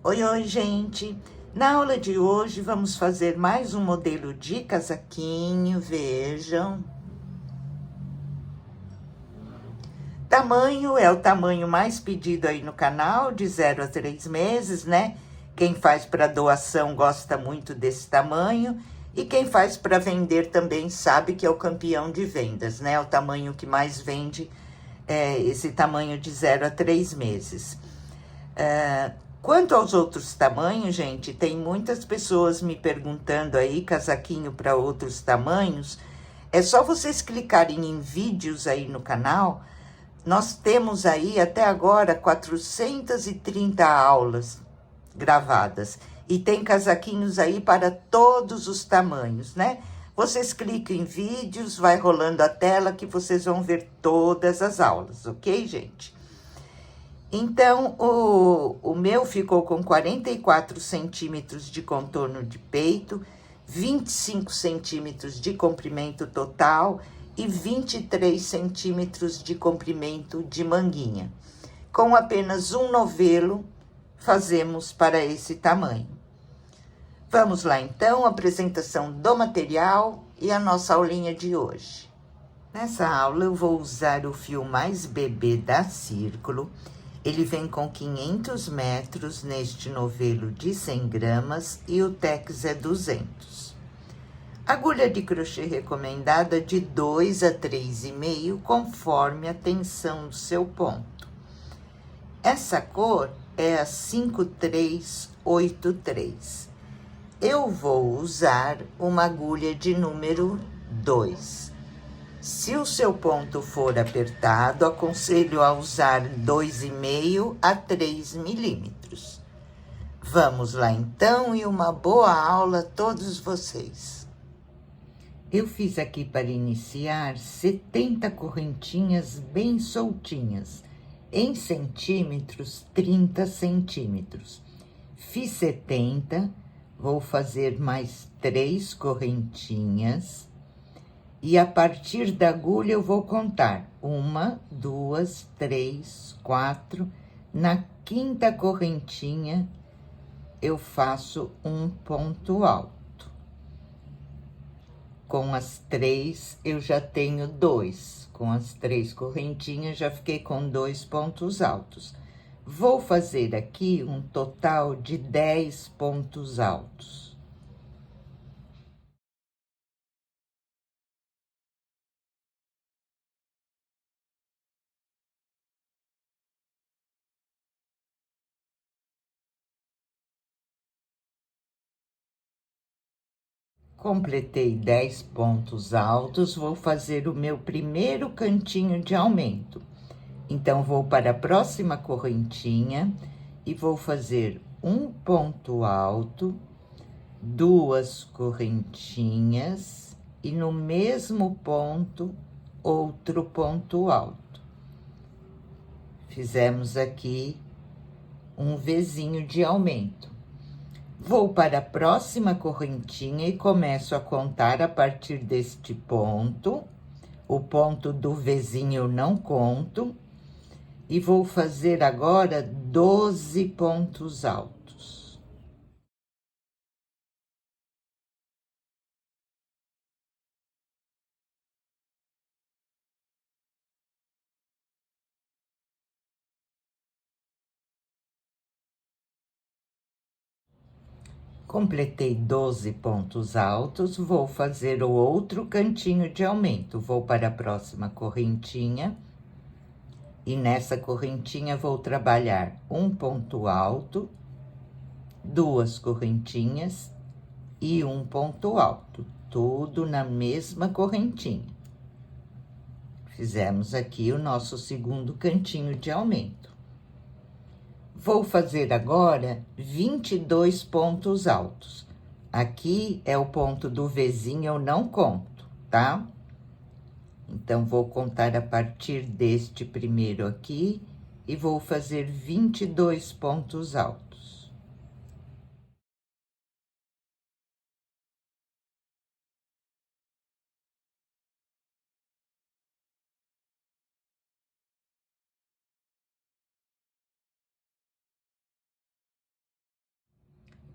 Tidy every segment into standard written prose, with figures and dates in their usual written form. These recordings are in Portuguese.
Oi, oi, gente! Na aula de hoje vamos fazer mais um modelo de casaquinho, vejam. Tamanho é o tamanho mais pedido aí no canal, de 0 a 3 meses, né? Quem faz para doação gosta muito desse tamanho e quem faz para vender também sabe que é o campeão de vendas, né? O tamanho que mais vende é esse tamanho de 0 a 3 meses. Quanto aos outros tamanhos, gente, tem muitas pessoas me perguntando aí, casaquinho para outros tamanhos. É só vocês clicarem em vídeos aí no canal. Nós temos aí até agora 430 aulas gravadas. E tem casaquinhos aí para todos os tamanhos, né? Vocês clicam em vídeos, vai rolando a tela que vocês vão ver todas as aulas, ok, gente? Então, o meu ficou com 44 centímetros de contorno de peito, 25 centímetros de comprimento total e 23 centímetros de comprimento de manguinha. Com apenas um novelo, fazemos para esse tamanho. Vamos lá, então, apresentação do material e a nossa aulinha de hoje. Nessa aula, eu vou usar o fio mais bebê da Círculo. Ele vem com 500 metros neste novelo de 100 gramas e o tex é 200. Agulha de crochê recomendada de 2 a 3,5, conforme a tensão do seu ponto. Essa cor é a 5383. Eu vou usar uma agulha de número 2. Se o seu ponto for apertado, aconselho a usar 2,5 a 3 milímetros. Vamos lá então e uma boa aula a todos vocês. Eu fiz aqui para iniciar 70 correntinhas bem soltinhas, em centímetros, 30 centímetros. Fiz 70, vou fazer mais 3 correntinhas. E a partir da agulha eu vou contar 1, 2, 3, 4. Na quinta correntinha, eu faço um ponto alto. Com as 3, eu já tenho 2. Com as 3 correntinhas, já fiquei com 2 pontos altos. Vou fazer aqui um total de 10 pontos altos. Completei 10 pontos altos, vou fazer o meu primeiro cantinho de aumento. Então, vou para a próxima correntinha e vou fazer um ponto alto, 2 correntinhas e no mesmo ponto, outro ponto alto. Fizemos aqui um Vzinho de aumento. Vou para a próxima correntinha e começo a contar a partir deste ponto. O ponto do Vzinho eu não conto. E vou fazer agora 12 pontos altos. Completei 12 pontos altos, vou fazer o outro cantinho de aumento. Vou para a próxima correntinha. E nessa correntinha vou trabalhar um ponto alto, 2 correntinhas e um ponto alto, tudo na mesma correntinha. Fizemos aqui o nosso segundo cantinho de aumento. Vou fazer agora 22 pontos altos. Aqui é o ponto do Vzinho, eu não conto, tá? Então, vou contar a partir deste primeiro aqui e vou fazer 22 pontos altos.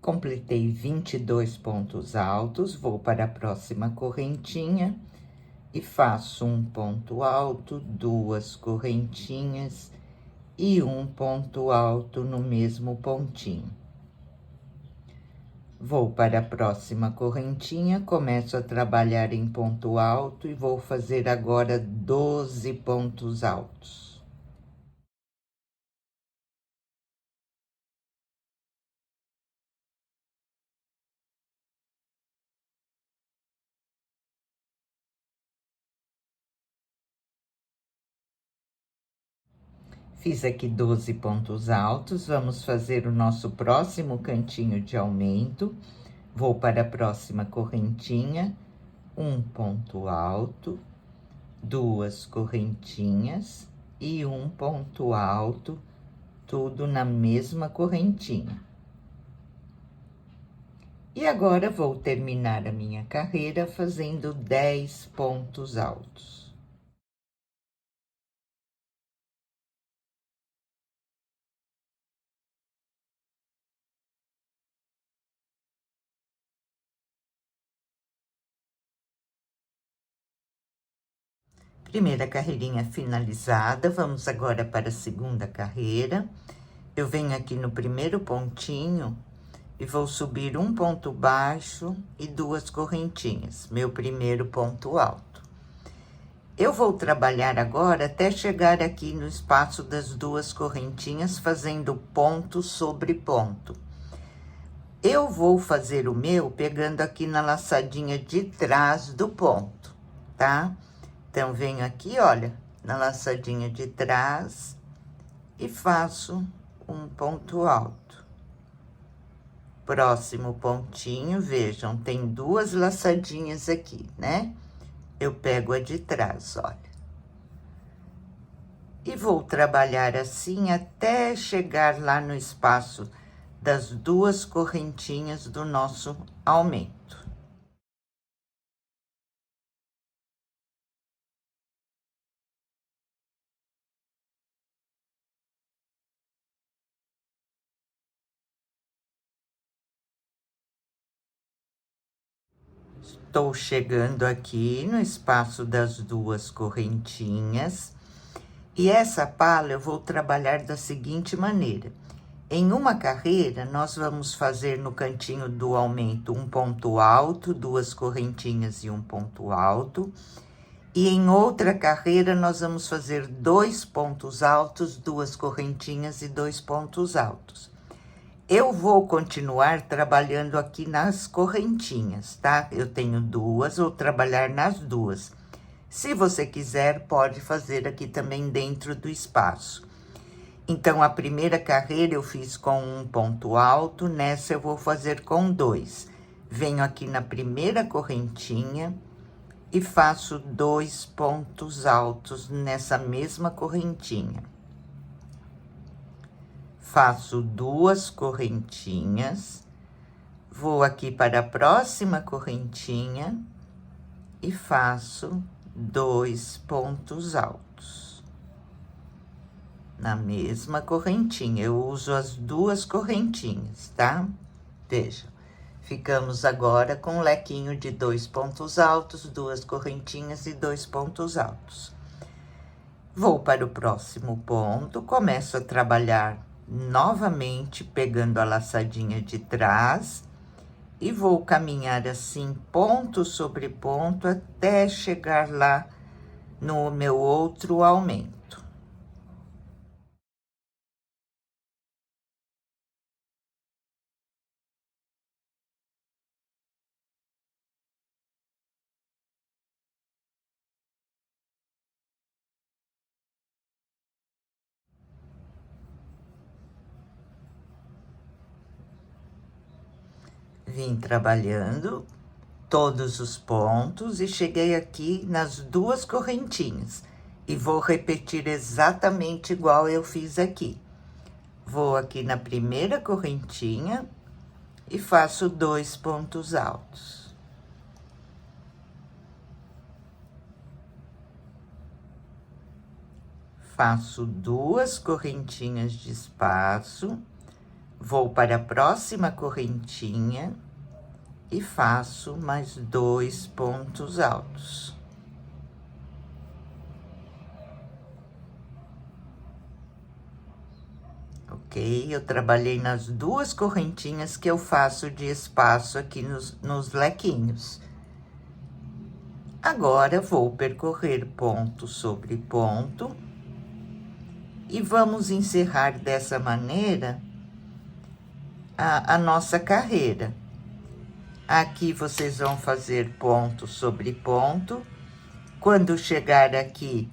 Completei 22 pontos altos, vou para a próxima correntinha e faço um ponto alto, 2 correntinhas e um ponto alto no mesmo pontinho. Vou para a próxima correntinha, começo a trabalhar em ponto alto e vou fazer agora 12 pontos altos. Fiz aqui 12 pontos altos, vamos fazer o nosso próximo cantinho de aumento. Vou para a próxima correntinha, um ponto alto, 2 correntinhas e um ponto alto, tudo na mesma correntinha. E agora vou terminar a minha carreira fazendo 10 pontos altos. Primeira carreirinha finalizada, vamos agora para a segunda carreira. Eu venho aqui no primeiro pontinho e vou subir um ponto baixo e 2 correntinhas, meu primeiro ponto alto. Eu vou trabalhar agora até chegar aqui no espaço das 2 correntinhas, fazendo ponto sobre ponto. Eu vou fazer o meu pegando aqui na laçadinha de trás do ponto, tá? Então, venho aqui, olha, na laçadinha de trás e faço um ponto alto. Próximo pontinho, vejam, tem 2 laçadinhas aqui, né? Eu pego a de trás, olha. E vou trabalhar assim até chegar lá no espaço das 2 correntinhas do nosso aumento. Estou chegando aqui no espaço das 2 correntinhas. E essa palha eu vou trabalhar da seguinte maneira. Em uma carreira, nós vamos fazer no cantinho do aumento um ponto alto, 2 correntinhas e um ponto alto. E em outra carreira, nós vamos fazer 2 pontos altos, 2 correntinhas e 2 pontos altos. Eu vou continuar trabalhando aqui nas correntinhas, tá? Eu tenho 2, vou trabalhar nas 2. Se você quiser, pode fazer aqui também dentro do espaço. Então, a primeira carreira eu fiz com um ponto alto, nessa eu vou fazer com 2. Venho aqui na primeira correntinha e faço 2 pontos altos nessa mesma correntinha. Faço 2 correntinhas, vou aqui para a próxima correntinha e faço 2 pontos altos. Na mesma correntinha, eu uso as 2 correntinhas, tá? Vejam, ficamos agora com um lequinho de 2 pontos altos, 2 correntinhas e 2 pontos altos. Vou para o próximo ponto, começo a trabalhar novamente, pegando a laçadinha de trás, e vou caminhar assim, ponto sobre ponto, até chegar lá no meu outro aumento. Vim trabalhando todos os pontos e cheguei aqui nas 2 correntinhas. E vou repetir exatamente igual eu fiz aqui. Vou aqui na primeira correntinha e faço 2 pontos altos. Faço 2 correntinhas de espaço, Vou para a próxima correntinha e faço mais 2 pontos altos. Ok? Eu trabalhei nas 2 correntinhas que eu faço de espaço aqui nos lequinhos. Agora, vou percorrer ponto sobre ponto e vamos encerrar dessa maneira a nossa carreira. Aqui vocês vão fazer ponto sobre ponto. Quando chegar aqui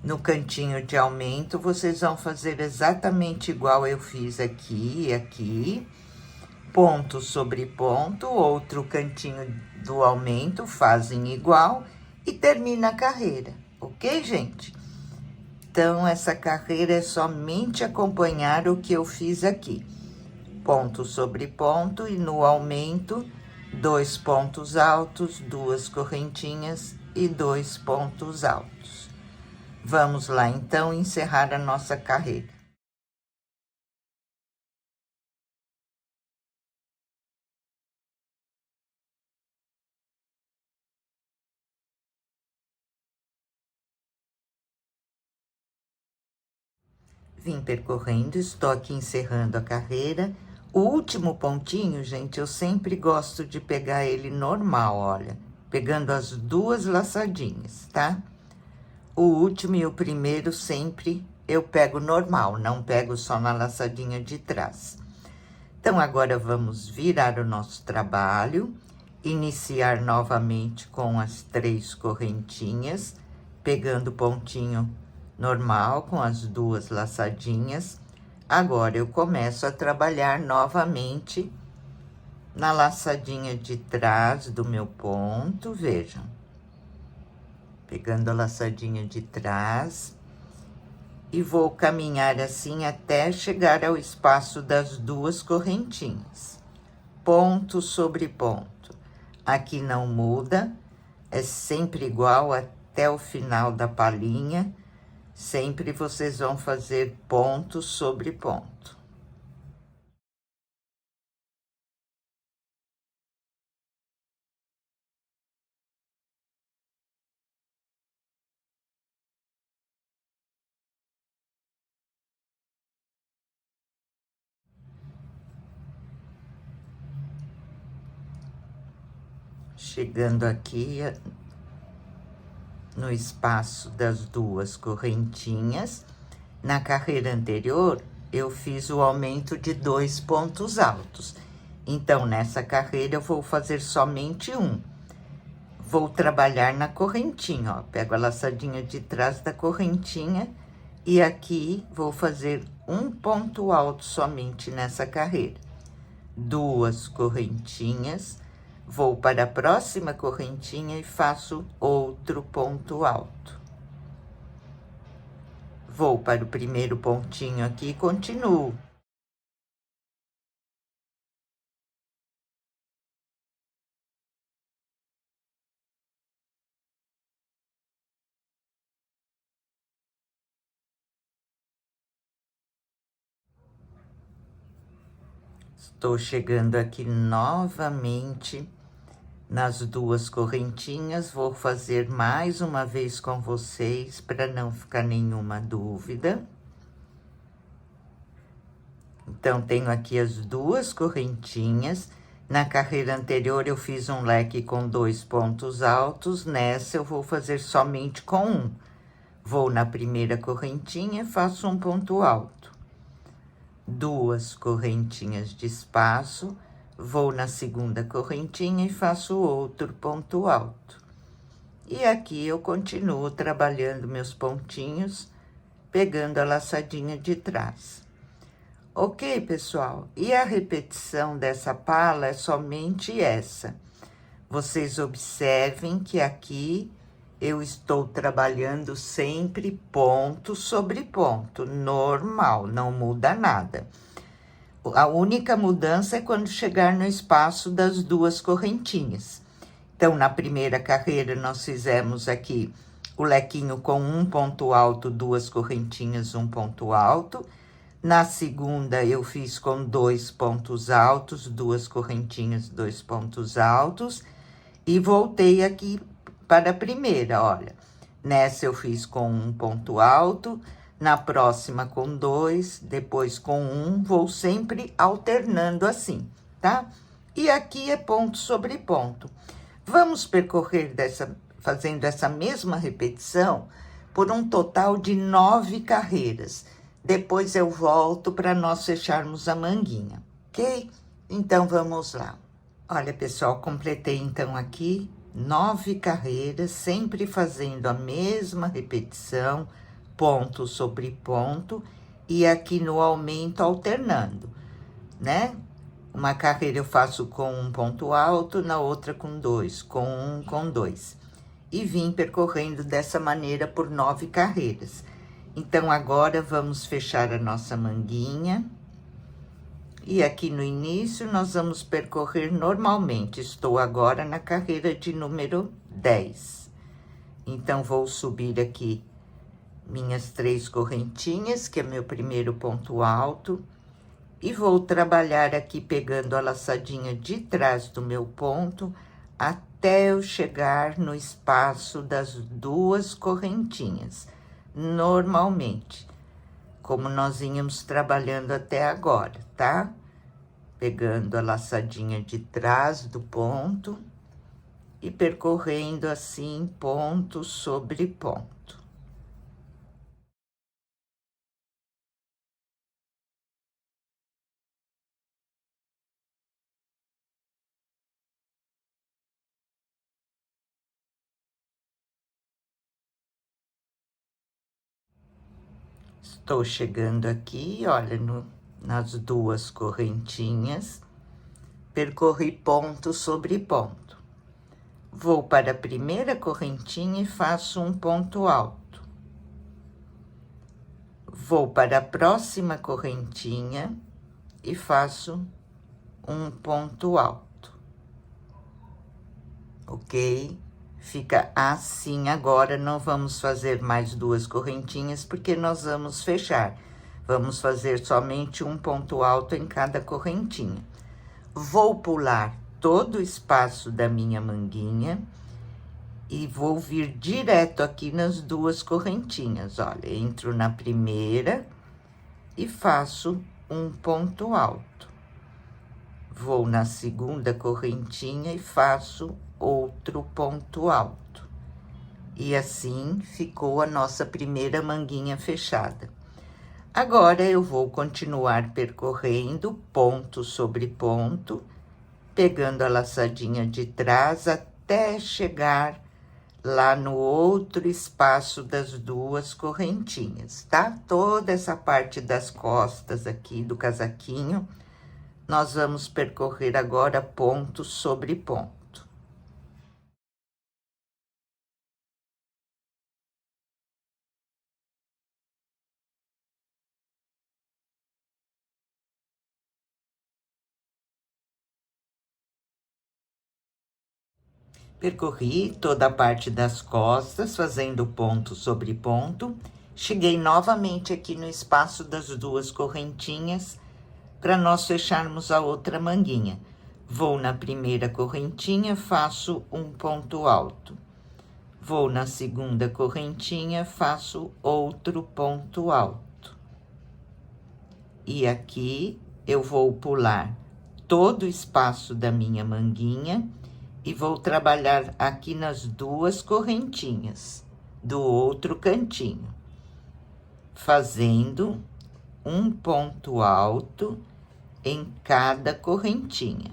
no cantinho de aumento, vocês vão fazer exatamente igual eu fiz aqui e aqui. Ponto sobre ponto, outro cantinho do aumento, fazem igual e termina a carreira, ok, gente? Então, essa carreira é somente acompanhar o que eu fiz aqui. Ponto sobre ponto e no aumento, 2 pontos altos, 2 correntinhas e 2 pontos altos. Vamos lá, então, encerrar a nossa carreira. Vim percorrendo, estou aqui encerrando a carreira. O último pontinho, gente, eu sempre gosto de pegar ele normal, olha. Pegando as 2 laçadinhas, tá? O último e o primeiro sempre eu pego normal, não pego só na laçadinha de trás. Então, agora vamos virar o nosso trabalho, iniciar novamente com as 3 correntinhas, pegando o pontinho normal com as 2 laçadinhas. Agora, eu começo a trabalhar novamente na laçadinha de trás do meu ponto, vejam. Pegando a laçadinha de trás e vou caminhar assim até chegar ao espaço das 2 correntinhas. Ponto sobre ponto. Aqui não muda, é sempre igual até o final da palhinha. Sempre vocês vão fazer ponto sobre ponto. Chegando aqui no espaço das 2 correntinhas. Na carreira anterior, eu fiz o aumento de 2 pontos altos. Então, nessa carreira, eu vou fazer somente um. Vou trabalhar na correntinha, ó. Pego a laçadinha de trás da correntinha e aqui vou fazer um ponto alto somente nessa carreira. 2 correntinhas. Vou para a próxima correntinha e faço outro ponto alto. Vou para o primeiro pontinho aqui e continuo. Estou chegando aqui novamente nas 2 correntinhas, vou fazer mais uma vez com vocês, para não ficar nenhuma dúvida. Então, tenho aqui as 2 correntinhas. Na carreira anterior, eu fiz um leque com 2 pontos altos. Nessa, eu vou fazer somente com um. Vou na primeira correntinha, faço um ponto alto. 2 correntinhas de espaço. Vou na segunda correntinha e faço outro ponto alto. E aqui eu continuo trabalhando meus pontinhos, pegando a laçadinha de trás. Ok, pessoal? E a repetição dessa pala é somente essa. Vocês observem que aqui eu estou trabalhando sempre ponto sobre ponto, normal, não muda nada. A única mudança é quando chegar no espaço das 2 correntinhas. Então, na primeira carreira, nós fizemos aqui o lequinho com um ponto alto, 2 correntinhas, um ponto alto. Na segunda, eu fiz com 2 pontos altos, 2 correntinhas, 2 pontos altos. E voltei aqui para a primeira, olha. Nessa eu fiz com 1 ponto alto, na próxima com 2, depois com 1, vou sempre alternando assim, tá? E aqui é ponto sobre ponto. Vamos percorrer fazendo essa mesma repetição por um total de 9 carreiras. Depois eu volto para nós fecharmos a manguinha, ok? Então, vamos lá. Olha, pessoal, completei então aqui 9 carreiras, sempre fazendo a mesma repetição, ponto sobre ponto, e aqui no aumento alternando, né? Uma carreira eu faço com 1 ponto alto, na outra com 2, com 1, com 2. E vim percorrendo dessa maneira por 9 carreiras. Então, agora vamos fechar a nossa manguinha. E aqui no início, nós vamos percorrer normalmente. Estou agora na carreira de número 10. Então, vou subir aqui minhas 3 correntinhas, que é meu primeiro ponto alto. E vou trabalhar aqui pegando a laçadinha de trás do meu ponto, até eu chegar no espaço das 2 correntinhas, normalmente, como nós íamos trabalhando até agora, tá? Pegando a laçadinha de trás do ponto e percorrendo assim, ponto sobre ponto. Estou chegando aqui, olha, nas 2 correntinhas, percorri ponto sobre ponto. Vou para a primeira correntinha e faço um ponto alto. Vou para a próxima correntinha e faço um ponto alto. Ok? Fica assim agora, não vamos fazer mais 2 correntinhas, porque nós vamos fechar. Vamos fazer somente um ponto alto em cada correntinha. Vou pular todo o espaço da minha manguinha e vou vir direto aqui nas 2 correntinhas. Olha, entro na primeira e faço um ponto alto. Vou na segunda correntinha e faço outro ponto alto. E assim ficou a nossa primeira manguinha fechada. Agora, eu vou continuar percorrendo ponto sobre ponto, pegando a laçadinha de trás até chegar lá no outro espaço das 2 correntinhas, tá? Toda essa parte das costas aqui do casaquinho, nós vamos percorrer agora ponto sobre ponto. Percorri toda a parte das costas, fazendo ponto sobre ponto. Cheguei novamente aqui no espaço das 2 correntinhas, para nós fecharmos a outra manguinha. Vou na primeira correntinha, faço um ponto alto. Vou na segunda correntinha, faço outro ponto alto. E aqui eu vou pular todo o espaço da minha manguinha e vou trabalhar aqui nas 2 correntinhas do outro cantinho, fazendo um ponto alto em cada correntinha.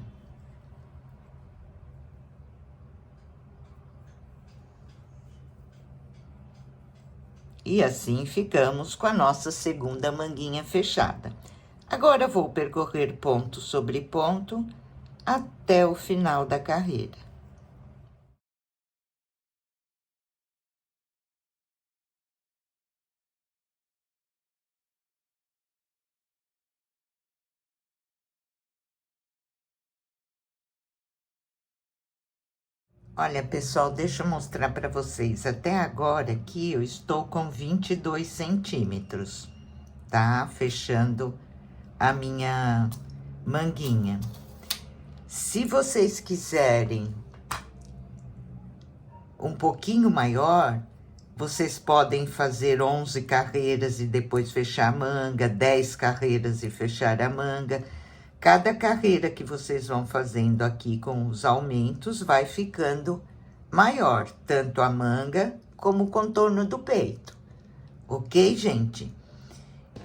E assim ficamos com a nossa segunda manguinha fechada. Agora, vou percorrer ponto sobre ponto até o final da carreira. Olha, pessoal, deixa eu mostrar para vocês. Até agora aqui eu estou com 22 centímetros, tá? Fechando a minha manguinha. Se vocês quiserem um pouquinho maior, vocês podem fazer 11 carreiras e depois fechar a manga, 10 carreiras e fechar a manga. Cada carreira que vocês vão fazendo aqui com os aumentos vai ficando maior, tanto a manga como o contorno do peito. Ok, gente?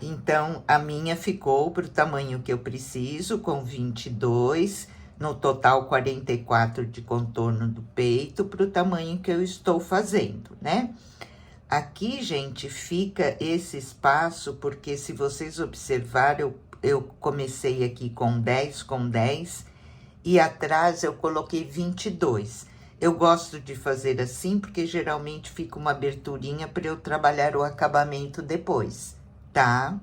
Então, a minha ficou pro tamanho que eu preciso, com 22, no total 44 de contorno do peito, pro tamanho que eu estou fazendo, né? Aqui, gente, fica esse espaço, porque se vocês observarem, eu comecei aqui com 10, e atrás eu coloquei 22. Eu gosto de fazer assim, porque geralmente fica uma aberturinha para eu trabalhar o acabamento depois, tá?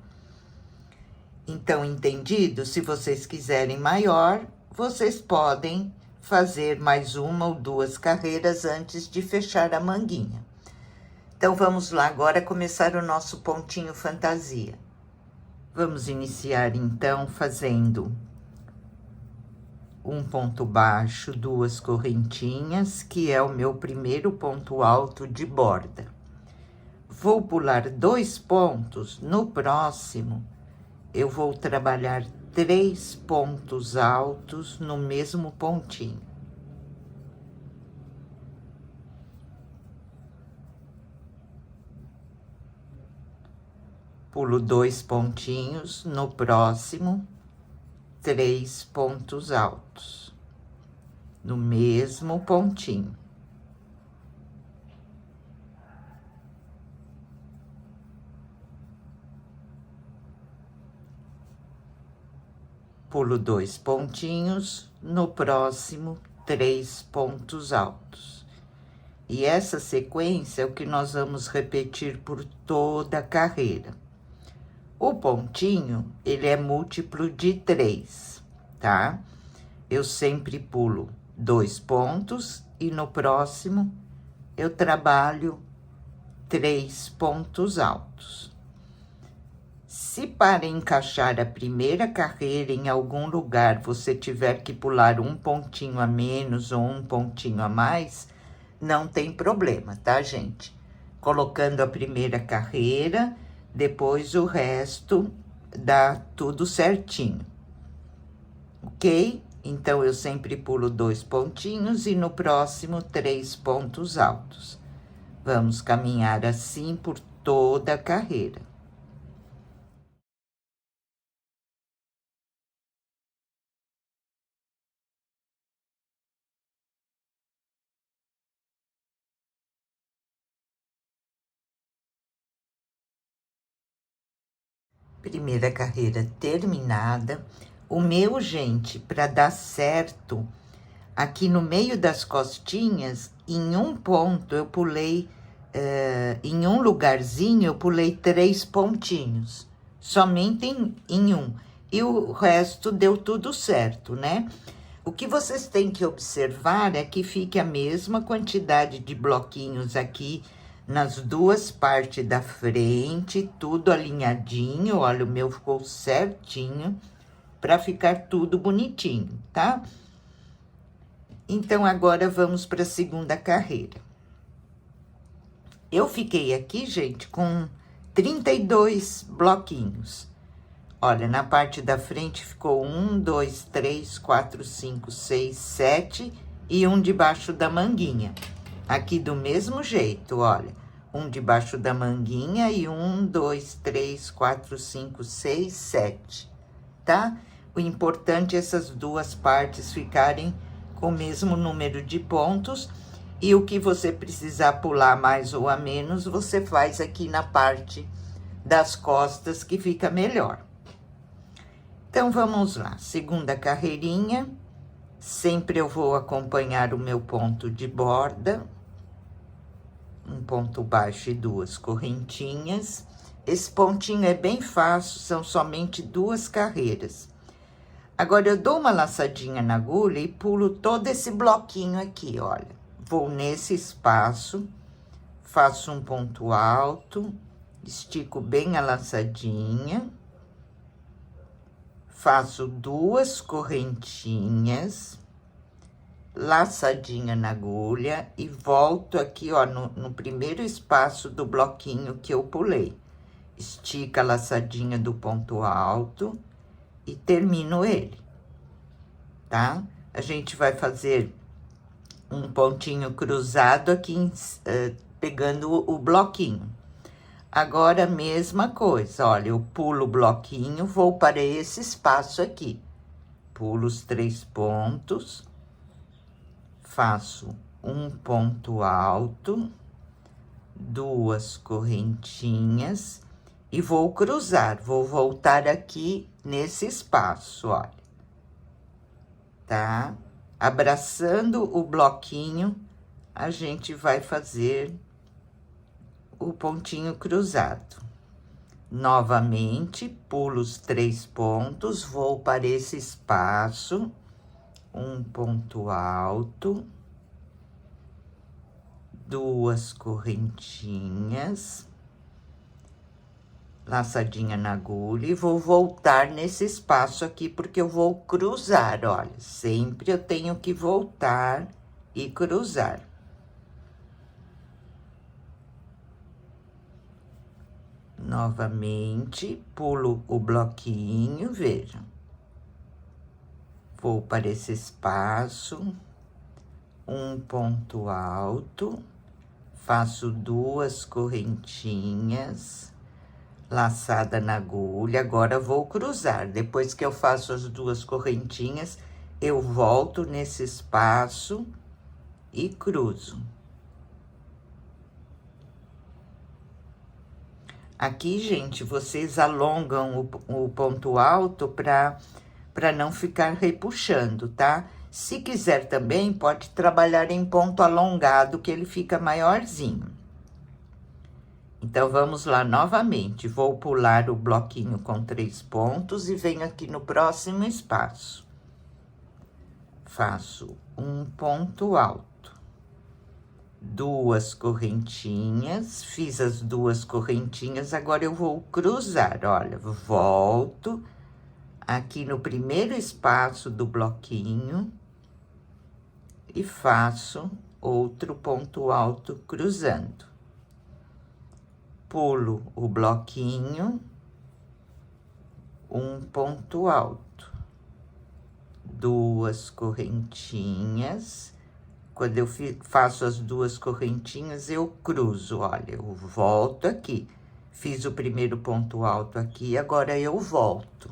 Então, entendido? Se vocês quiserem maior, vocês podem fazer mais uma ou duas carreiras antes de fechar a manguinha. Então, vamos lá agora começar o nosso pontinho fantasia. Vamos iniciar, então, fazendo um ponto baixo, 2 correntinhas, que é o meu primeiro ponto alto de borda. Vou pular 2 pontos, no próximo, eu vou trabalhar 3 pontos altos no mesmo pontinho. Pulo 2 pontinhos, no próximo, 3 pontos altos, no mesmo pontinho. Pulo 2 pontinhos, no próximo, 3 pontos altos. E essa sequência é o que nós vamos repetir por toda a carreira. O pontinho, ele é múltiplo de 3, tá? Eu sempre pulo 2 pontos e no próximo eu trabalho 3 pontos altos. Se para encaixar a primeira carreira em algum lugar você tiver que pular um pontinho a menos ou um pontinho a mais, não tem problema, tá, gente? Colocando a primeira carreira, depois o resto dá tudo certinho, ok? Então, eu sempre pulo 2 pontinhos e no próximo 3 pontos altos. Vamos caminhar assim por toda a carreira. Primeira carreira terminada. O meu, gente, para dar certo, aqui no meio das costinhas, em um ponto eu pulei, em um lugarzinho eu pulei 3 pontinhos, somente em um. E o resto deu tudo certo, né? O que vocês têm que observar é que fique a mesma quantidade de bloquinhos aqui nas duas partes da frente, tudo alinhadinho. Olha, o meu ficou certinho, para ficar tudo bonitinho, tá? Então, agora vamos para a segunda carreira. Eu fiquei aqui, gente, com 32 bloquinhos. Olha, na parte da frente ficou 1, 2, 3, 4, 5, 6, 7 e um debaixo da manguinha. Aqui do mesmo jeito, olha, um debaixo da manguinha e 1, 2, 3, 4, 5, 6, 7, tá? O importante é essas duas partes ficarem com o mesmo número de pontos, e o que você precisar pular mais ou a menos, você faz aqui na parte das costas, que fica melhor. Então, vamos lá, segunda carreirinha, sempre eu vou acompanhar o meu ponto de borda, um ponto baixo e 2 correntinhas. Esse pontinho é bem fácil, são somente 2 carreiras. Agora, eu dou uma laçadinha na agulha e pulo todo esse bloquinho aqui, olha. Vou nesse espaço, faço um ponto alto estico bem a laçadinha, faço 2 correntinhas, laçadinha na agulha e volto aqui, ó, no primeiro espaço do bloquinho que eu pulei. Estica a laçadinha do ponto alto e termino ele, tá? A gente vai fazer um pontinho cruzado aqui, pegando o bloquinho. Agora, a mesma coisa, olha, eu pulo o bloquinho, vou para esse espaço aqui. Pulo os 3 pontos, faço um ponto alto, 2 correntinhas e vou cruzar. Vou voltar aqui nesse espaço, olha. Tá? Abraçando o bloquinho, a gente vai fazer o pontinho cruzado. Novamente, pulo os 3 pontos, vou para esse espaço, um ponto alto, 2 correntinhas, laçadinha na agulha e vou voltar nesse espaço aqui, porque eu vou cruzar, olha, sempre eu tenho que voltar e cruzar. Novamente, pulo o bloquinho, vejam. Vou para esse espaço, um ponto alto, faço 2 correntinhas, laçada na agulha, agora vou cruzar. Depois que eu faço as 2 correntinhas, eu volto nesse espaço e cruzo. Aqui, gente, vocês alongam o ponto alto para não ficar repuxando, tá? Se quiser também, pode trabalhar em ponto alongado, que ele fica maiorzinho. Então, vamos lá novamente. Vou pular o bloquinho com 3 pontos e venho aqui no próximo espaço. Faço um ponto alto. 2 correntinhas, fiz as 2 correntinhas, agora eu vou cruzar, olha, volto aqui no primeiro espaço do bloquinho e faço outro ponto alto cruzando. Pulo o bloquinho, um ponto alto, 2 correntinhas. Quando eu faço as 2 correntinhas, eu cruzo, olha, eu volto aqui. Fiz o primeiro ponto alto aqui, agora eu volto.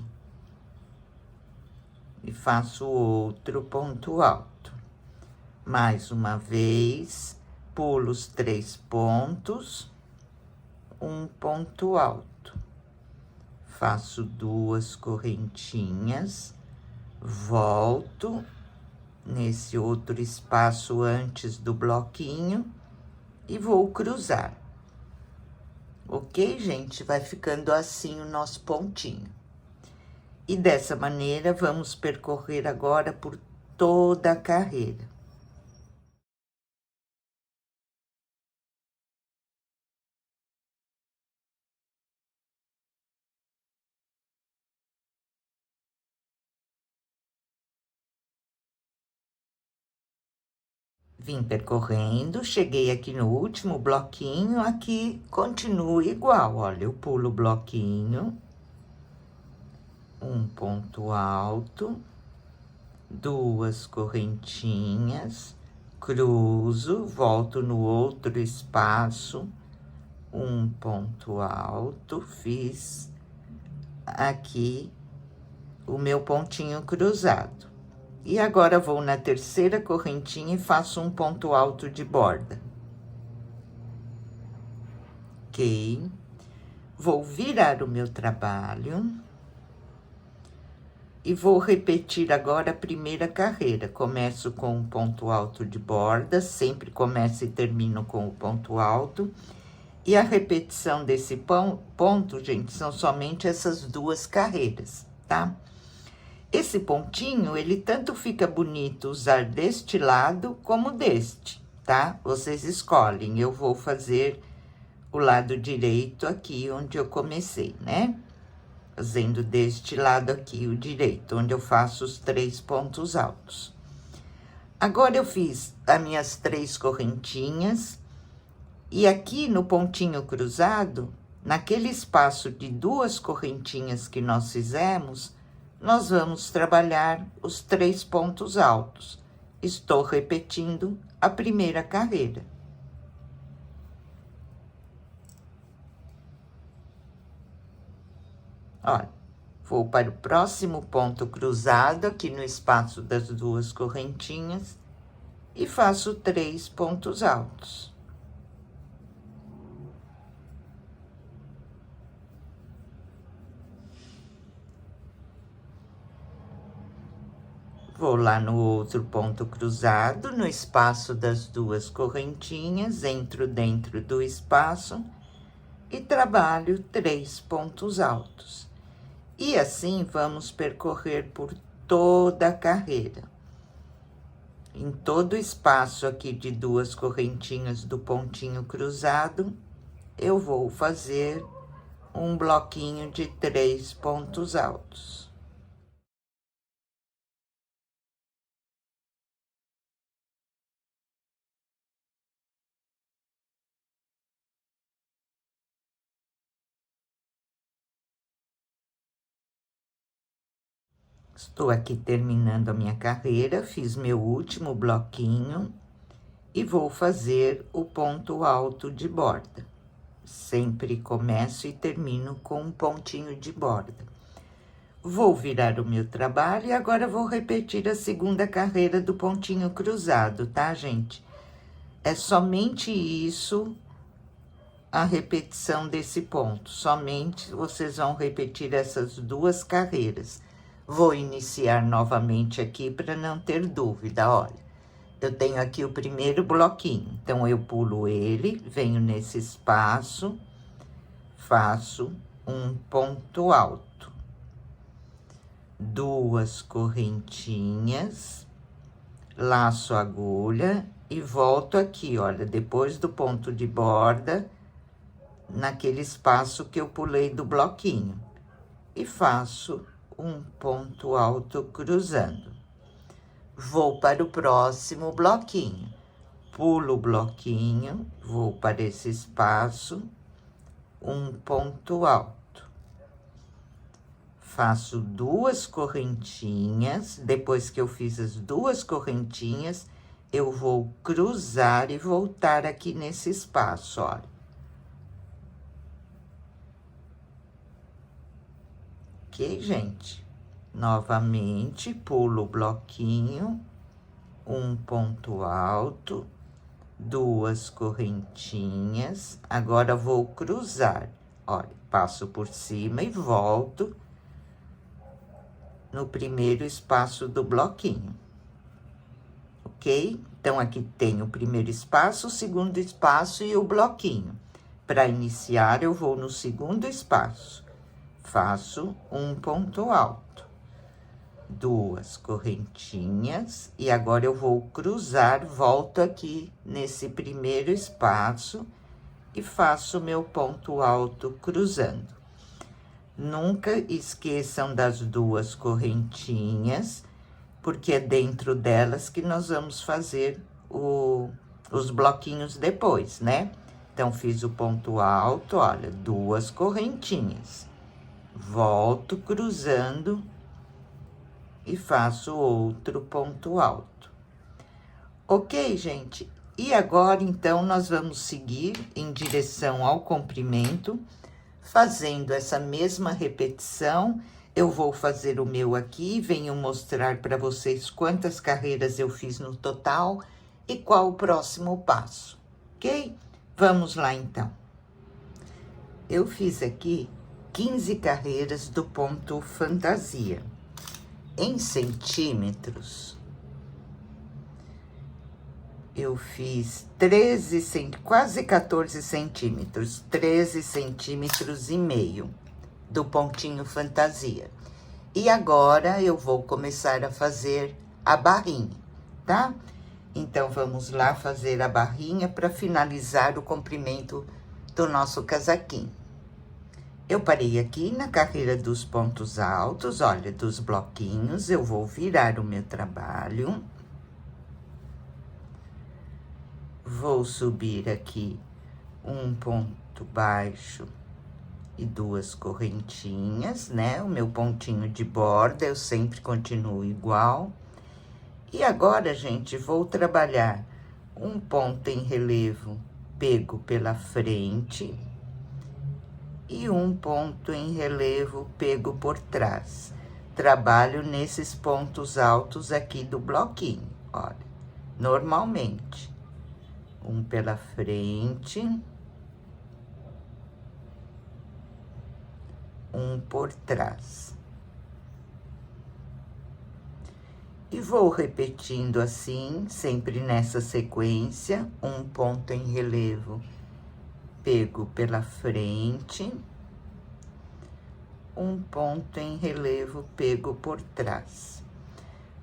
E faço outro ponto alto. Mais uma vez, pulo os 3 pontos, um ponto alto. Faço 2 correntinhas, volto nesse outro espaço antes do bloquinho e vou cruzar. Ok, gente? Vai ficando assim o nosso pontinho. E dessa maneira, vamos percorrer agora por toda a carreira. Vim percorrendo, cheguei aqui no último bloquinho, aqui continua igual, olha, eu pulo o bloquinho, um ponto alto, 2 correntinhas, cruzo, volto no outro espaço, um ponto alto, fiz aqui o meu pontinho cruzado. E agora, vou na terceira correntinha e faço um ponto alto de borda. Ok. Vou virar o meu trabalho. E vou repetir agora a primeira carreira. Começo com um ponto alto de borda, sempre começo e termino com o ponto alto. E a repetição desse ponto, gente, são somente essas 2 carreiras, tá? Esse pontinho, ele tanto fica bonito usar deste lado como deste, tá? Vocês escolhem, eu vou fazer o lado direito aqui, onde eu comecei, né? Fazendo deste lado aqui, o direito, onde eu faço os 3 pontos altos. Agora, eu fiz as minhas 3 correntinhas, e aqui no pontinho cruzado, naquele espaço de 2 correntinhas que nós fizemos, nós vamos trabalhar os 3 pontos altos. Estou repetindo a primeira carreira. Olha, vou para o próximo ponto cruzado, aqui no espaço das 2 correntinhas, e faço 3 pontos altos. Vou lá no outro ponto cruzado, no espaço das 2 correntinhas, entro dentro do espaço e trabalho 3 pontos altos. E assim vamos percorrer por toda a carreira. Em todo o espaço aqui de 2 correntinhas do pontinho cruzado, eu vou fazer um bloquinho de 3 pontos altos. Estou aqui terminando a minha carreira, fiz meu último bloquinho e vou fazer o ponto alto de borda. Sempre começo e termino com um pontinho de borda. Vou virar o meu trabalho e agora vou repetir a segunda carreira do pontinho cruzado, tá, gente? É somente isso, a repetição desse ponto. Somente vocês vão repetir essas 2 carreiras. Vou iniciar novamente aqui para não ter dúvida, olha. Eu tenho aqui o primeiro bloquinho, então eu pulo ele, venho nesse espaço, faço um ponto alto. 2 correntinhas, laço a agulha e volto aqui, olha, depois do ponto de borda, naquele espaço que eu pulei do bloquinho. E faço um ponto alto cruzando. Vou para o próximo bloquinho. Pulo o bloquinho, vou para esse espaço, um ponto alto. Faço 2 correntinhas, depois que eu fiz as 2 correntinhas, eu vou cruzar e voltar aqui nesse espaço, olha. Ok, gente? Novamente, pulo o bloquinho, um ponto alto, 2 correntinhas. Agora, vou cruzar. Olha, passo por cima e volto no primeiro espaço do bloquinho. Ok? Então, aqui tem o primeiro espaço, o segundo espaço e o bloquinho. Para iniciar, eu vou no segundo espaço. Faço um ponto alto, 2 correntinhas, e agora eu vou cruzar, volto aqui nesse primeiro espaço e faço meu ponto alto cruzando. Nunca esqueçam das 2 correntinhas, porque é dentro delas que nós vamos fazer os bloquinhos depois, né? Então, fiz o ponto alto, olha, 2 correntinhas. Volto cruzando e faço outro ponto alto. Ok, gente? E agora, então, nós vamos seguir em direção ao comprimento, fazendo essa mesma repetição. Eu vou fazer o meu aqui, venho mostrar para vocês quantas carreiras eu fiz no total e qual o próximo passo, ok? Vamos lá, então. Eu fiz aqui 15 carreiras do ponto fantasia. Em centímetros, eu fiz 13, quase 14 centímetros, 13 centímetros e meio do pontinho fantasia. E agora, eu vou começar a fazer a barrinha, tá? Então, vamos lá fazer a barrinha para finalizar o comprimento do nosso casaquinho. Eu parei aqui na carreira dos pontos altos, olha, dos bloquinhos. Eu vou virar o meu trabalho. Vou subir aqui um ponto baixo e 2 correntinhas, né? O meu pontinho de borda, eu sempre continuo igual. E agora, gente, vou trabalhar um ponto em relevo pego pela frente e um ponto em relevo pego por trás. Trabalho nesses pontos altos aqui do bloquinho, olha, normalmente. Um pela frente, um por trás. E vou repetindo assim, sempre nessa sequência, um ponto em relevo pego pela frente, um ponto em relevo pego por trás.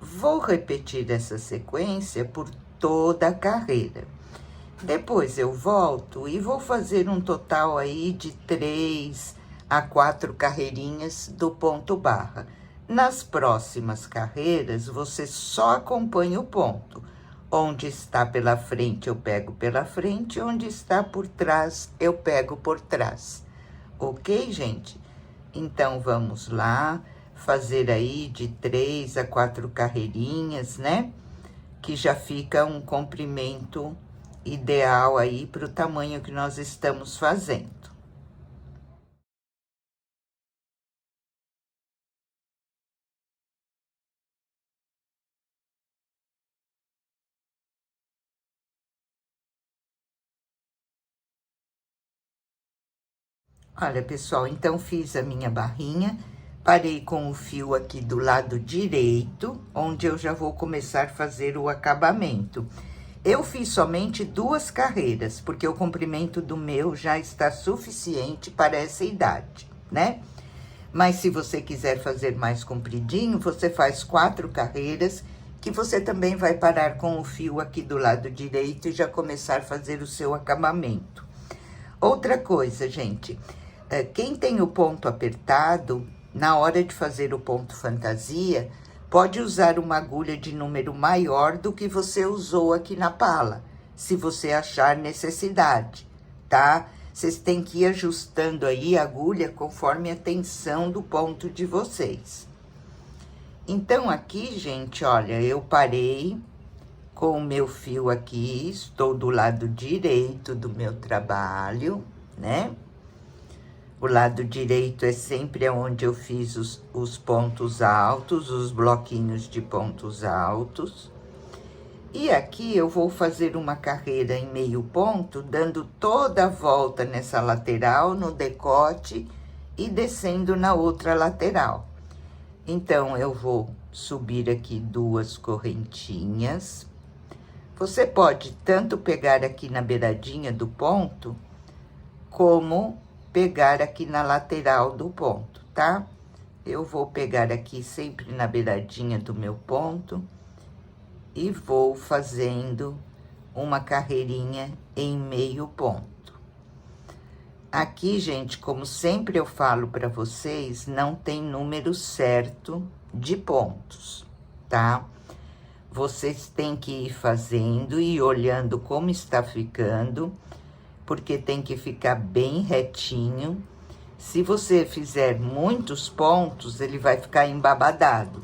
Vou repetir essa sequência por toda a carreira. Depois eu volto e vou fazer um total aí de 3 a 4 carreirinhas do ponto barra. Nas próximas carreiras, você só acompanha o ponto. Onde está pela frente, eu pego pela frente. Onde está por trás, eu pego por trás. Ok, gente? Então, vamos lá, fazer aí de 3 a 4 carreirinhas, né? Que já fica um comprimento ideal aí para o tamanho que nós estamos fazendo. Olha, pessoal, então fiz a minha barrinha, parei com o fio aqui do lado direito, onde eu já vou começar a fazer o acabamento. Eu fiz somente 2 carreiras, porque o comprimento do meu já está suficiente para essa idade, né? Mas se você quiser fazer mais compridinho, você faz 4 carreiras, que você também vai parar com o fio aqui do lado direito e já começar a fazer o seu acabamento. Outra coisa, gente, quem tem o ponto apertado, na hora de fazer o ponto fantasia, pode usar uma agulha de número maior do que você usou aqui na pala, se você achar necessidade, tá? Vocês têm que ir ajustando aí a agulha conforme a tensão do ponto de vocês. Então, aqui, gente, olha, eu parei com o meu fio aqui, estou do lado direito do meu trabalho, né? O lado direito é sempre onde eu fiz os pontos altos, os bloquinhos de pontos altos. E aqui eu vou fazer uma carreira em meio ponto, dando toda a volta nessa lateral, no decote, e descendo na outra lateral. Então, eu vou subir aqui 2 correntinhas. Você pode tanto pegar aqui na beiradinha do ponto, como pegar aqui na lateral do ponto, tá? Eu vou pegar aqui sempre na beiradinha do meu ponto e vou fazendo uma carreirinha em meio ponto. Aqui, gente, como sempre eu falo para vocês, não tem número certo de pontos, tá? Vocês têm que ir fazendo e olhando como está ficando, porque tem que ficar bem retinho. Se você fizer muitos pontos, ele vai ficar embabadado.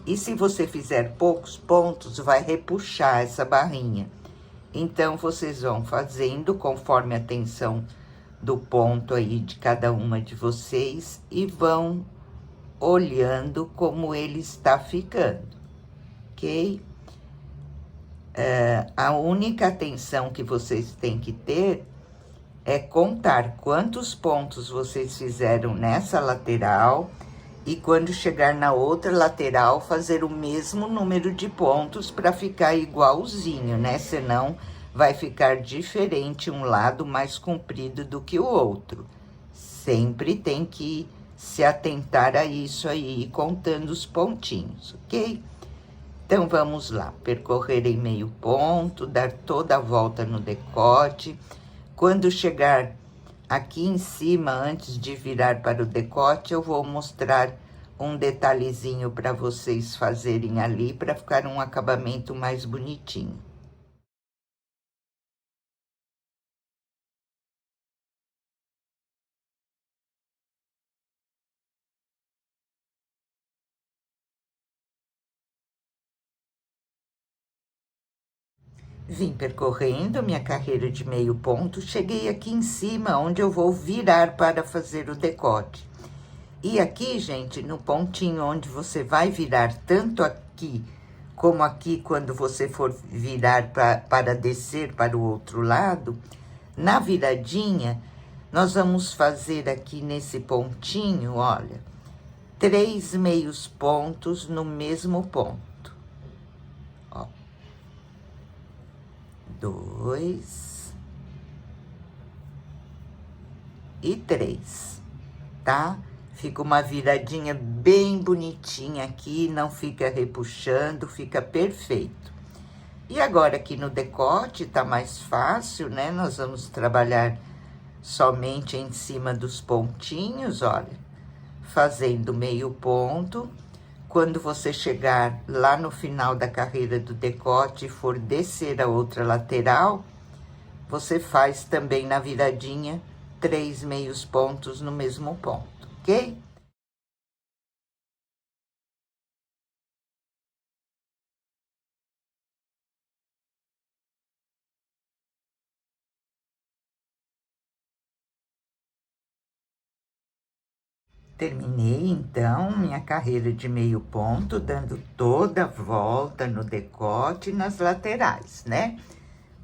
E se você fizer poucos pontos, vai repuxar essa barrinha. Então, vocês vão fazendo conforme a tensão do ponto aí de cada uma de vocês e vão olhando como ele está ficando, ok? A única atenção que vocês têm que ter é contar quantos pontos vocês fizeram nessa lateral e quando chegar na outra lateral, fazer o mesmo número de pontos para ficar igualzinho, né? Senão vai ficar diferente, um lado mais comprido do que o outro. Sempre tem que se atentar a isso aí, contando os pontinhos, ok? Então, vamos lá, percorrer em meio ponto, dar toda a volta no decote. Quando chegar aqui em cima, antes de virar para o decote, eu vou mostrar um detalhezinho para vocês fazerem ali, para ficar um acabamento mais bonitinho. Vim percorrendo minha carreira de meio ponto, cheguei aqui em cima, onde eu vou virar para fazer o decote. E aqui, gente, no pontinho onde você vai virar, tanto aqui como aqui, quando você for virar para descer para o outro lado, na viradinha, nós vamos fazer aqui nesse pontinho, olha, 3 meios pontos no mesmo ponto. Ó. 2 e 3, tá? Fica uma viradinha bem bonitinha aqui, não fica repuxando, fica perfeito. E agora aqui no decote tá mais fácil, né? Nós vamos trabalhar somente em cima dos pontinhos, olha, fazendo meio ponto. Quando você chegar lá no final da carreira do decote e for descer a outra lateral, você faz também na viradinha 3 meios pontos no mesmo ponto, ok? Terminei, então, minha carreira de meio ponto, dando toda a volta no decote e nas laterais, né?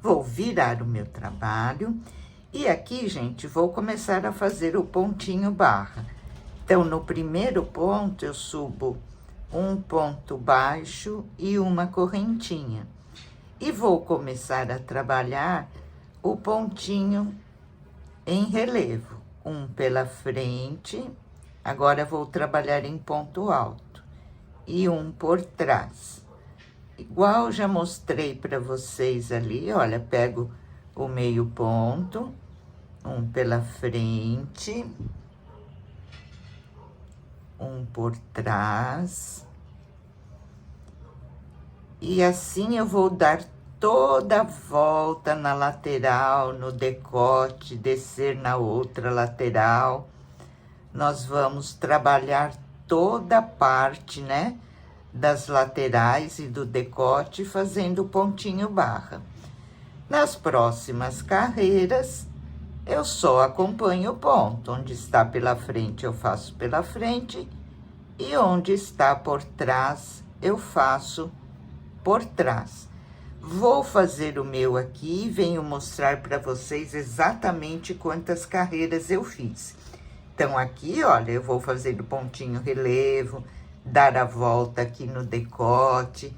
Vou virar o meu trabalho e aqui, gente, vou começar a fazer o pontinho barra. Então, no primeiro ponto, eu subo um ponto baixo e uma correntinha. E vou começar a trabalhar o pontinho em relevo. Um pela frente. Agora, vou trabalhar em ponto alto e um por trás. Igual já mostrei para vocês ali, olha, pego o meio ponto, um pela frente, um por trás. E assim eu vou dar toda a volta na lateral, no decote, descer na outra lateral. Nós vamos trabalhar toda a parte, né, das laterais e do decote, fazendo pontinho barra. Nas próximas carreiras, eu só acompanho o ponto. Onde está pela frente, eu faço pela frente, e onde está por trás, eu faço por trás. Vou fazer o meu aqui e venho mostrar para vocês exatamente quantas carreiras eu fiz. Então, aqui, olha, eu vou fazer o pontinho relevo, dar a volta aqui no decote,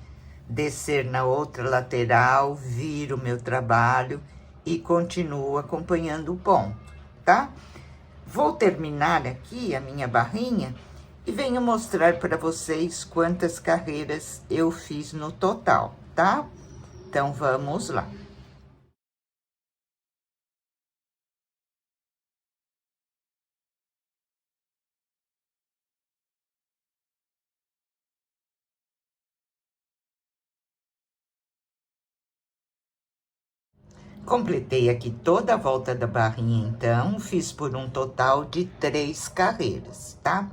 descer na outra lateral, viro o meu trabalho e continuo acompanhando o ponto, tá? Vou terminar aqui a minha barrinha e venho mostrar para vocês quantas carreiras eu fiz no total, tá? Então, vamos lá. Completei aqui toda a volta da barrinha, então, fiz por um total de 3 carreiras, tá?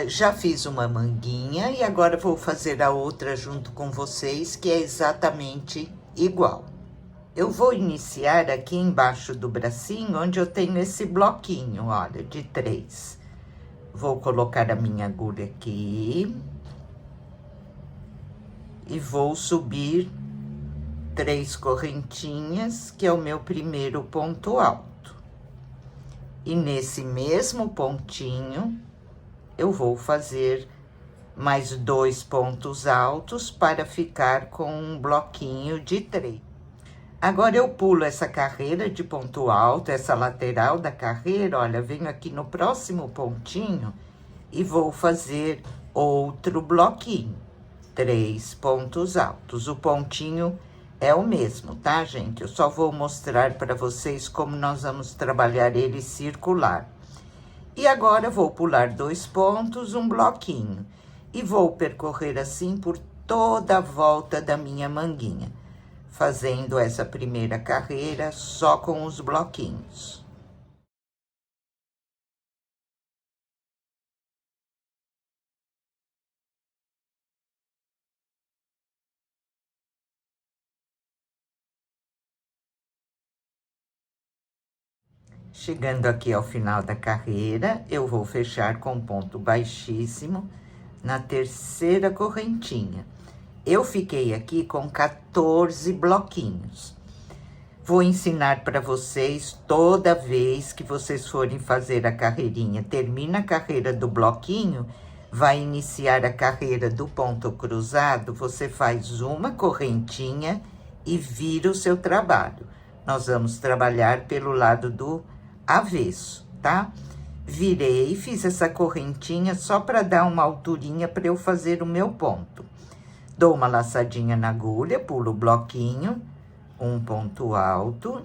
Já fiz uma manguinha e agora vou fazer a outra junto com vocês, que é exatamente igual. Eu vou iniciar aqui embaixo do bracinho, onde eu tenho esse bloquinho, olha, de 3. Vou colocar a minha agulha aqui e vou subir 3 correntinhas, que é o meu primeiro ponto alto. E nesse mesmo pontinho, eu vou fazer mais 2 pontos altos para ficar com um bloquinho de 3. Agora, eu pulo essa carreira de ponto alto, essa lateral da carreira, olha, venho aqui no próximo pontinho e vou fazer outro bloquinho. 3 pontos altos. O pontinho é o mesmo, tá, gente? Eu só vou mostrar para vocês como nós vamos trabalhar ele circular. E agora, vou pular 2 pontos, um bloquinho. E vou percorrer assim por toda a volta da minha manguinha, fazendo essa primeira carreira só com os bloquinhos. Chegando aqui ao final da carreira, eu vou fechar com ponto baixíssimo na terceira correntinha. Eu fiquei aqui com 14 bloquinhos. Vou ensinar para vocês toda vez que vocês forem fazer a carreirinha. Termina a carreira do bloquinho, vai iniciar a carreira do ponto cruzado, você faz uma correntinha e vira o seu trabalho. Nós vamos trabalhar pelo lado do avesso, tá? Virei, fiz essa correntinha só para dar uma alturinha para eu fazer o meu ponto. Dou uma laçadinha na agulha, pulo o bloquinho, um ponto alto,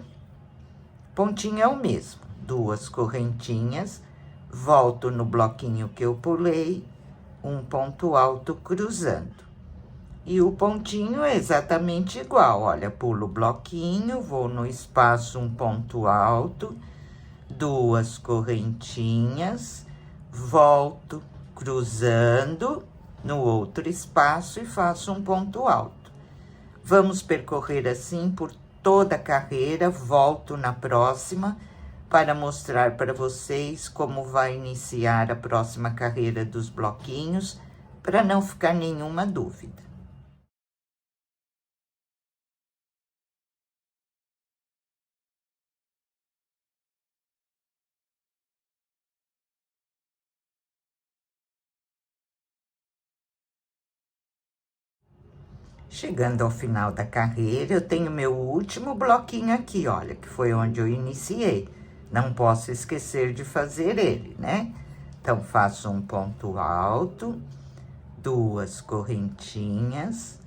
pontinho é o mesmo, 2 correntinhas, volto no bloquinho que eu pulei, um ponto alto cruzando. E o pontinho é exatamente igual, olha, pulo o bloquinho, vou no espaço, um ponto alto, 2 correntinhas, volto cruzando no outro espaço e faço um ponto alto. Vamos percorrer assim por toda a carreira, volto na próxima para mostrar para vocês como vai iniciar a próxima carreira dos bloquinhos, para não ficar nenhuma dúvida. Chegando ao final da carreira, eu tenho meu último bloquinho aqui, olha, que foi onde eu iniciei. Não posso esquecer de fazer ele, né? Então, faço um ponto alto, 2 correntinhas,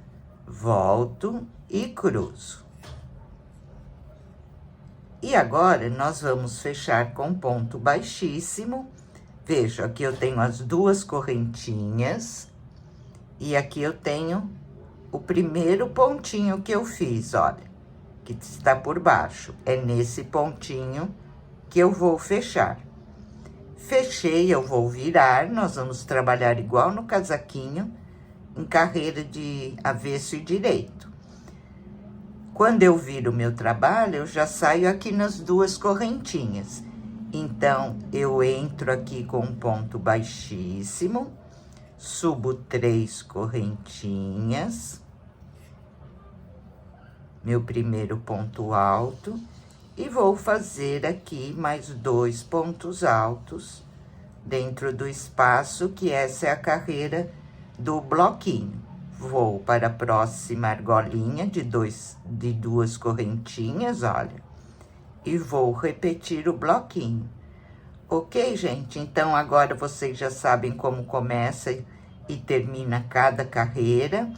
volto e cruzo. E agora, nós vamos fechar com ponto baixíssimo. Veja, aqui eu tenho as 2 correntinhas e aqui eu tenho o primeiro pontinho que eu fiz, olha, que está por baixo. É nesse pontinho que eu vou fechar. Fechei, eu vou virar, nós vamos trabalhar igual no casaquinho, em carreira de avesso e direito. Quando eu viro o meu trabalho, eu já saio aqui nas 2 correntinhas. Então, eu entro aqui com um ponto baixíssimo, subo 3 correntinhas, meu primeiro ponto alto, e vou fazer aqui mais 2 pontos altos dentro do espaço, que essa é a carreira do bloquinho. Vou para a próxima argolinha de 2 correntinhas, olha, e vou repetir o bloquinho. Ok, gente? Então, agora vocês já sabem como começa e termina cada carreira.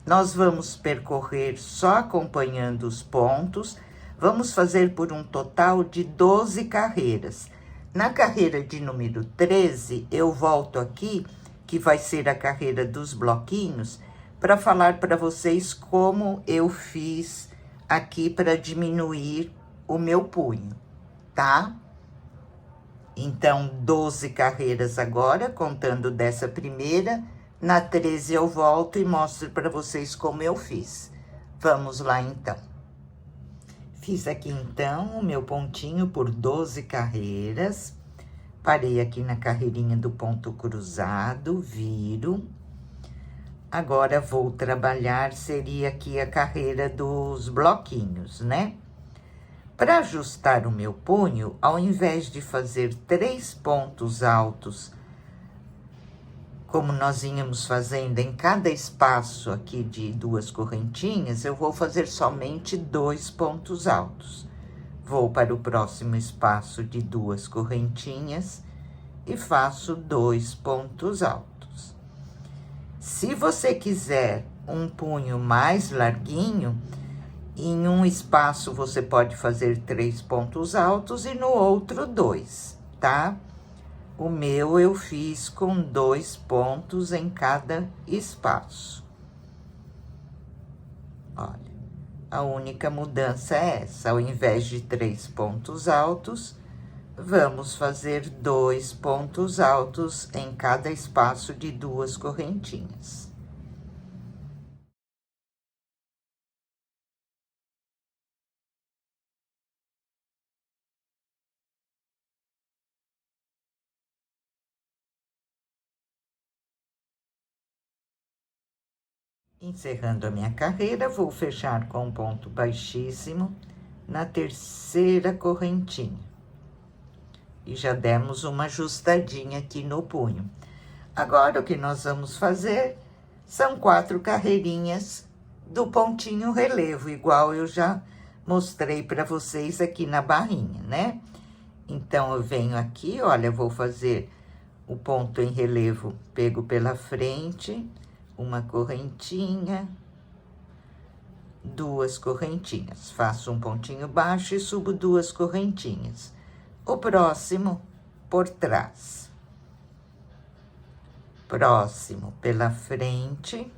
Nós vamos percorrer só acompanhando os pontos. Vamos fazer por um total de 12 carreiras. Na carreira de número 13, eu volto aqui, que vai ser a carreira dos bloquinhos, para falar para vocês como eu fiz aqui para diminuir o meu punho, tá? Então, 12 carreiras agora, contando dessa primeira. Na 13 eu volto e mostro para vocês como eu fiz. Vamos lá, então. Fiz aqui, então, o meu pontinho por 12 carreiras. Parei aqui na carreirinha do ponto cruzado, viro. Agora, vou trabalhar, seria aqui a carreira dos bloquinhos, né? Para ajustar o meu punho, ao invés de fazer 3 pontos altos, como nós íamos fazendo em cada espaço aqui de 2 correntinhas, eu vou fazer somente 2 pontos altos. Vou para o próximo espaço de 2 correntinhas e faço 2 pontos altos. Se você quiser um punho mais larguinho, Em um espaço você pode fazer 3 pontos altos e no outro 2, tá? O meu eu fiz com 2 pontos em cada espaço. Olha, a única mudança é essa, ao invés de 3 pontos altos, vamos fazer 2 pontos altos em cada espaço de 2 correntinhas. Encerrando a minha carreira, vou fechar com um ponto baixíssimo na terceira correntinha. E já demos uma ajustadinha aqui no punho. Agora, o que nós vamos fazer são 4 carreirinhas do pontinho relevo, igual eu já mostrei para vocês aqui na barrinha, né? Então, eu venho aqui, olha, vou fazer o ponto em relevo, pego pela frente, uma correntinha, 2 correntinhas. Faço um pontinho baixo e subo 2 correntinhas. O próximo, por trás. Próximo, pela frente.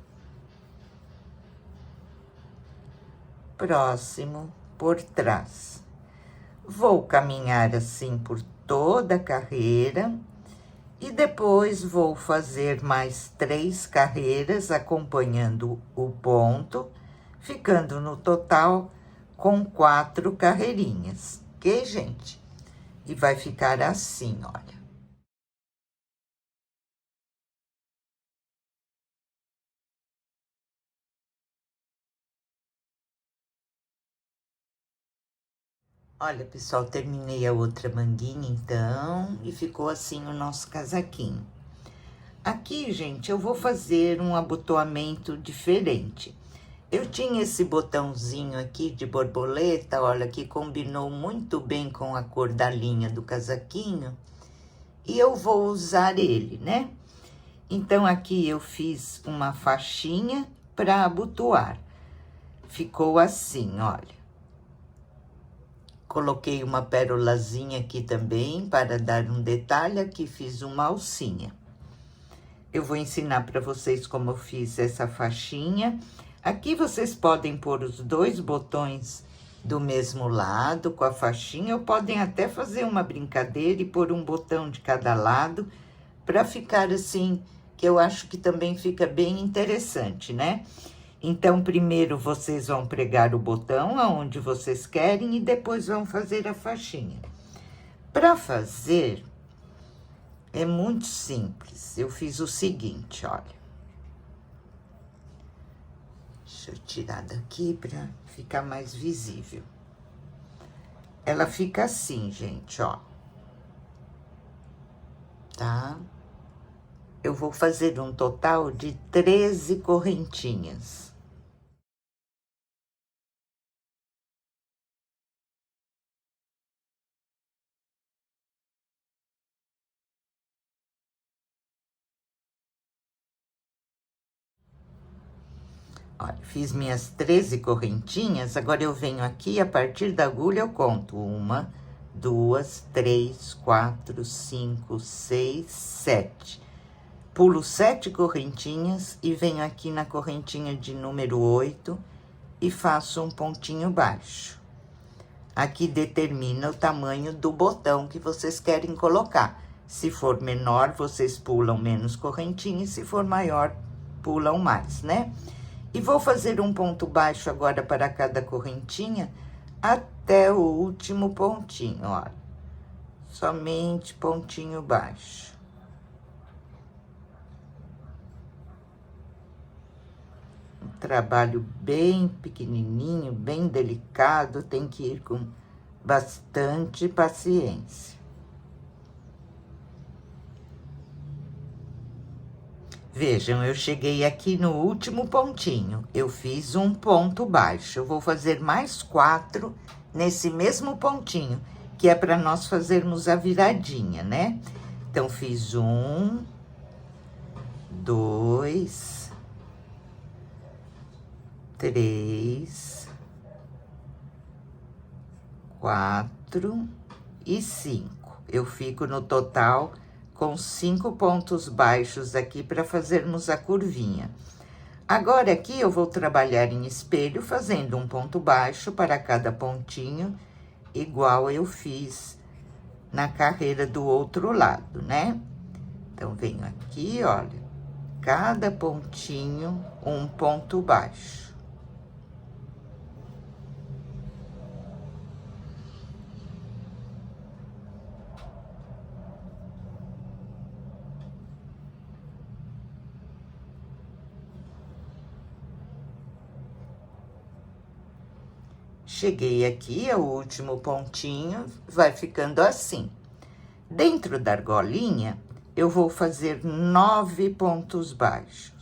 Próximo, por trás. Vou caminhar assim por toda a carreira. E depois vou fazer mais 3 carreiras acompanhando o ponto, ficando no total com 4 carreirinhas, ok, gente? E vai ficar assim, olha. Olha, pessoal, terminei a outra manguinha, então, e ficou assim o nosso casaquinho. Aqui, gente, eu vou fazer um abotoamento diferente. Eu tinha esse botãozinho aqui de borboleta, olha, que combinou muito bem com a cor da linha do casaquinho. E eu vou usar ele, né? Então, aqui eu fiz uma faixinha para abotoar. Ficou assim, olha. Coloquei uma pérolazinha aqui também, para dar um detalhe, aqui fiz uma alcinha. Eu vou ensinar para vocês como eu fiz essa faixinha. Aqui vocês podem pôr os 2 botões do mesmo lado, com a faixinha, ou podem até fazer uma brincadeira e pôr um botão de cada lado, para ficar assim, que eu acho que também fica bem interessante, né? Então, primeiro vocês vão pregar o botão aonde vocês querem e depois vão fazer a faixinha. Para fazer, é muito simples. Eu fiz o seguinte, olha. Deixa eu tirar daqui para ficar mais visível. Ela fica assim, gente, ó. Tá? Eu vou fazer um total de 13 correntinhas. Olha, fiz minhas 13 correntinhas, agora eu venho aqui, a partir da agulha eu conto 1, 2, 3, 4, 5, 6, 7. Pulo 7 correntinhas e venho aqui na correntinha de número 8 e faço um pontinho baixo. Aqui determina o tamanho do botão que vocês querem colocar. Se for menor, vocês pulam menos correntinha, e se for maior, pulam mais, né? E vou fazer um ponto baixo agora para cada correntinha, até o último pontinho, olha. Somente pontinho baixo. Um trabalho bem pequenininho, bem delicado, tem que ir com bastante paciência. Vejam, eu cheguei aqui no último pontinho, eu fiz um ponto baixo. Eu vou fazer mais 4 nesse mesmo pontinho, que é para nós fazermos a viradinha, né? Então, fiz 1, 2, 3, 4 e 5. Eu fico no total com 5 pontos baixos aqui para fazermos a curvinha. Agora aqui eu vou trabalhar em espelho, fazendo um ponto baixo para cada pontinho, igual eu fiz na carreira do outro lado, né? Então, venho aqui, olha, cada pontinho, um ponto baixo. Cheguei aqui, é o último pontinho, vai ficando assim. Dentro da argolinha, eu vou fazer 9 pontos baixos.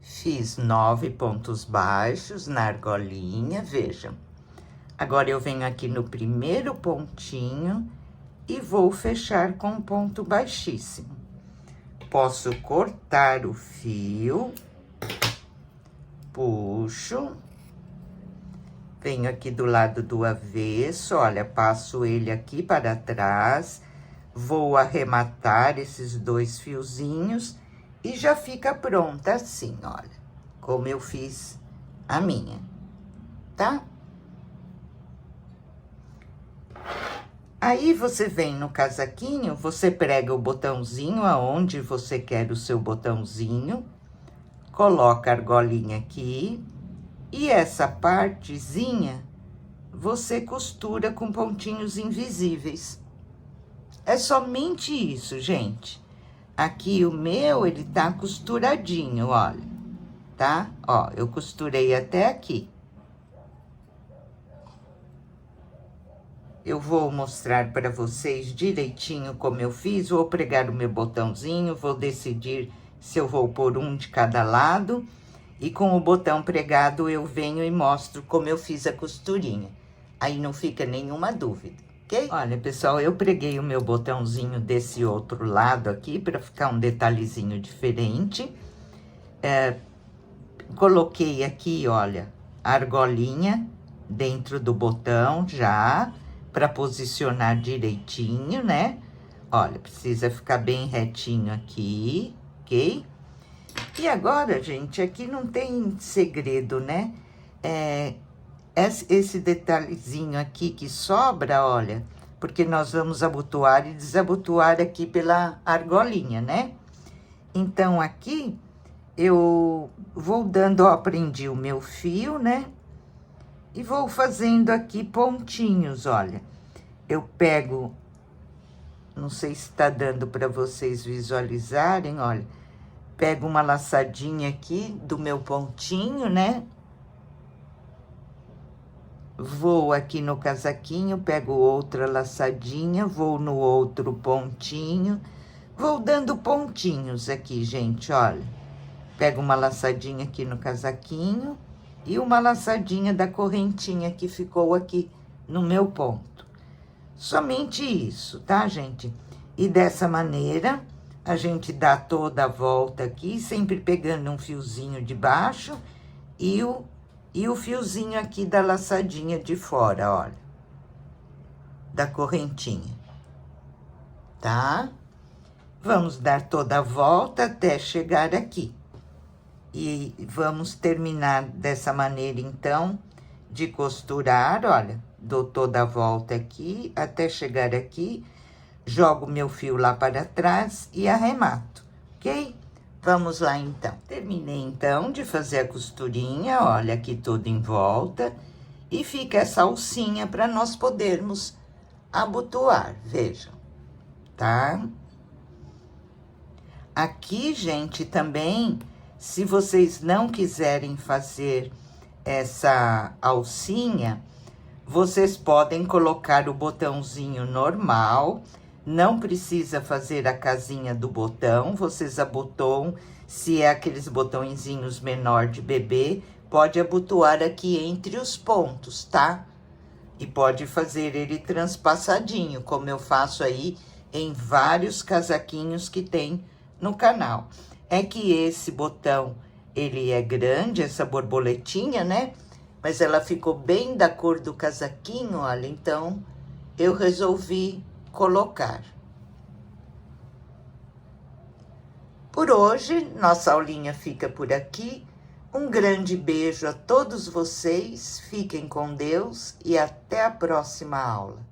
Fiz 9 pontos baixos na argolinha, vejam. Agora, eu venho aqui no primeiro pontinho e vou fechar com um ponto baixíssimo. Posso cortar o fio, puxo, venho aqui do lado do avesso, olha, passo ele aqui para trás, vou arrematar esses 2 fiozinhos e já fica pronta assim, olha, como eu fiz a minha, tá? Aí, você vem no casaquinho, você prega o botãozinho aonde você quer o seu botãozinho, coloca a argolinha aqui, e essa partezinha você costura com pontinhos invisíveis. É somente isso, gente. Aqui o meu, ele tá costuradinho, olha, tá? Ó, eu costurei até aqui. Eu vou mostrar para vocês direitinho como eu fiz, vou pregar o meu botãozinho, vou decidir se eu vou pôr um de cada lado, e com o botão pregado eu venho e mostro como eu fiz a costurinha. Aí não fica nenhuma dúvida, ok? Olha, pessoal, eu preguei o meu botãozinho desse outro lado aqui, para ficar um detalhezinho diferente. Coloquei aqui, olha, a argolinha dentro do botão já, para posicionar direitinho, né? Olha, precisa ficar bem retinho aqui, ok? E agora, gente, aqui não tem segredo, né? Esse detalhezinho aqui que sobra, olha, porque nós vamos abotoar e desabotoar aqui pela argolinha, né? Então, aqui, eu vou dando, ó, prendi o meu fio, né? E vou fazendo aqui pontinhos, olha. Eu pego, não sei se tá dando para vocês visualizarem, olha. Pego uma laçadinha aqui do meu pontinho, né? Vou aqui no casaquinho, pego outra laçadinha, vou no outro pontinho. Vou dando pontinhos aqui, gente, olha. Pego uma laçadinha aqui no casaquinho e uma laçadinha da correntinha que ficou aqui no meu ponto. Somente isso, tá, gente? E dessa maneira, a gente dá toda a volta aqui, sempre pegando um fiozinho de baixo e o fiozinho aqui da laçadinha de fora, olha. Da correntinha, tá? Vamos dar toda a volta até chegar aqui. E vamos terminar dessa maneira, então, de costurar, olha, dou toda a volta aqui, até chegar aqui, jogo meu fio lá para trás e arremato, ok? Vamos lá, então. Terminei, então, de fazer a costurinha, olha, aqui tudo em volta, e fica essa alcinha para nós podermos abotoar, vejam, tá? Aqui, gente, também, se vocês não quiserem fazer essa alcinha, vocês podem colocar o botãozinho normal, Não precisa fazer a casinha do botão, vocês abotoam, se é aqueles botõezinhos menor de bebê, pode abotoar aqui entre os pontos, tá? E pode fazer ele transpassadinho, como eu faço aí em vários casaquinhos que tem no canal. É que esse botão, ele é grande, essa borboletinha, né? Mas ela ficou bem da cor do casaquinho, olha, então eu resolvi colocar. Por hoje, nossa aulinha fica por aqui. Um grande beijo a todos vocês, fiquem com Deus e até a próxima aula.